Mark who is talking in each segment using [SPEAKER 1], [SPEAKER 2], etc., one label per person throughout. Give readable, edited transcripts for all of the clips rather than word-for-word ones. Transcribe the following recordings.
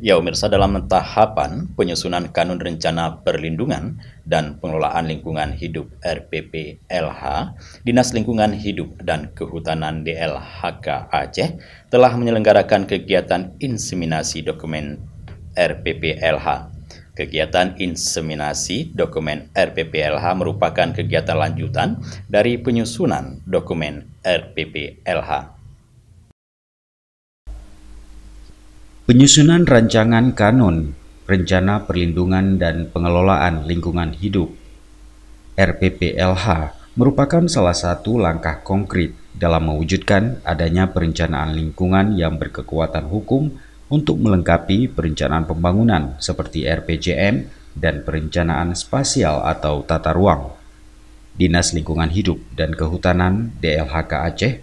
[SPEAKER 1] Ya, pemirsa, dalam tahapan penyusunan Kanun Rencana Perlindungan dan Pengelolaan Lingkungan Hidup RPPLH, Dinas Lingkungan Hidup dan Kehutanan DLHK Aceh telah menyelenggarakan kegiatan inseminasi dokumen RPPLH. Kegiatan inseminasi dokumen RPPLH merupakan kegiatan lanjutan dari penyusunan dokumen RPPLH.
[SPEAKER 2] Penyusunan Rancangan Kanun Rencana Perlindungan dan Pengelolaan Lingkungan Hidup RPPLH merupakan salah satu langkah konkret dalam mewujudkan adanya perencanaan lingkungan yang berkekuatan hukum untuk melengkapi perencanaan pembangunan seperti RPJM dan perencanaan spasial atau tata ruang. Dinas Lingkungan Hidup dan Kehutanan DLHK Aceh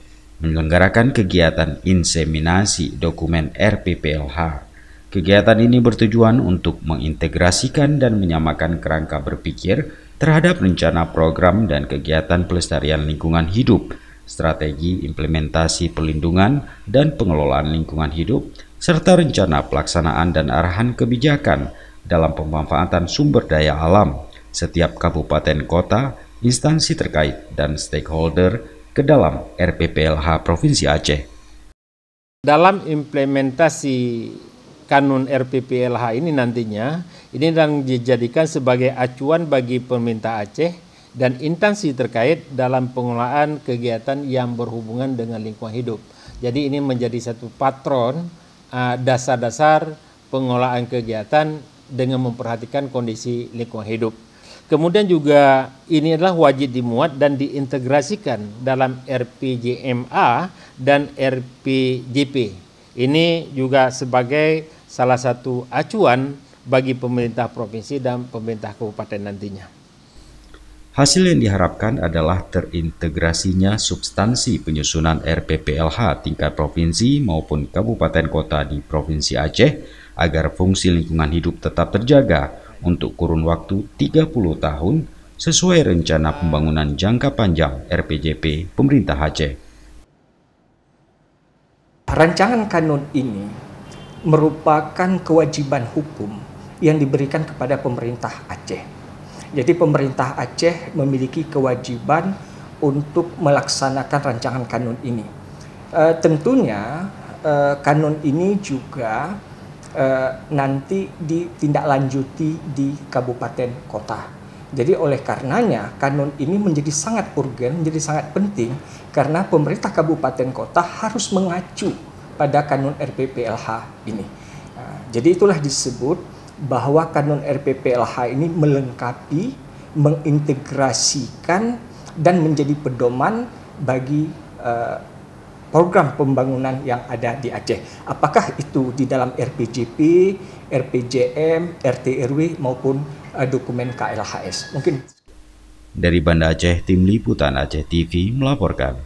[SPEAKER 2] menyelenggarakan kegiatan inseminasi dokumen RPPLH. Kegiatan ini bertujuan untuk mengintegrasikan dan menyamakan kerangka berpikir terhadap rencana program dan kegiatan pelestarian lingkungan hidup, strategi implementasi perlindungan dan pengelolaan lingkungan hidup, serta rencana pelaksanaan dan arahan kebijakan dalam pemanfaatan sumber daya alam setiap kabupaten kota, instansi terkait, dan stakeholder ke dalam RPPLH Provinsi Aceh.
[SPEAKER 3] Dalam implementasi Kanun RPPLH ini nantinya, ini akan dijadikan sebagai acuan bagi pemerintah Aceh dan instansi terkait dalam pengelolaan kegiatan yang berhubungan dengan lingkungan hidup. Jadi ini menjadi satu patron dasar-dasar pengelolaan kegiatan dengan memperhatikan kondisi lingkungan hidup. Kemudian juga ini adalah wajib dimuat dan diintegrasikan dalam RPJMA dan RPJP. Ini juga sebagai salah satu acuan bagi pemerintah provinsi dan pemerintah kabupaten nantinya.
[SPEAKER 2] Hasil yang diharapkan adalah terintegrasinya substansi penyusunan RPPLH tingkat provinsi maupun kabupaten kota di Provinsi Aceh agar fungsi lingkungan hidup tetap terjaga untuk kurun waktu 30 tahun sesuai rencana pembangunan jangka panjang RPJP pemerintah Aceh.
[SPEAKER 4] Rancangan kanun ini merupakan kewajiban hukum yang diberikan kepada pemerintah Aceh. Jadi pemerintah Aceh memiliki kewajiban untuk melaksanakan rancangan kanun ini. Tentunya kanun ini juga nanti ditindaklanjuti di kabupaten kota. Jadi oleh karenanya kanun ini menjadi sangat urgen, menjadi sangat penting karena pemerintah kabupaten kota harus mengacu pada kanun RPPLH ini. Jadi itulah disebut bahwa kanun RPPLH ini melengkapi, mengintegrasikan dan menjadi pedoman bagi program pembangunan yang ada di Aceh. Apakah itu di dalam RPJP, RPJM, RT/RW maupun dokumen KLHS. Mungkin
[SPEAKER 2] dari Banda Aceh, Tim Liputan Aceh TV melaporkan.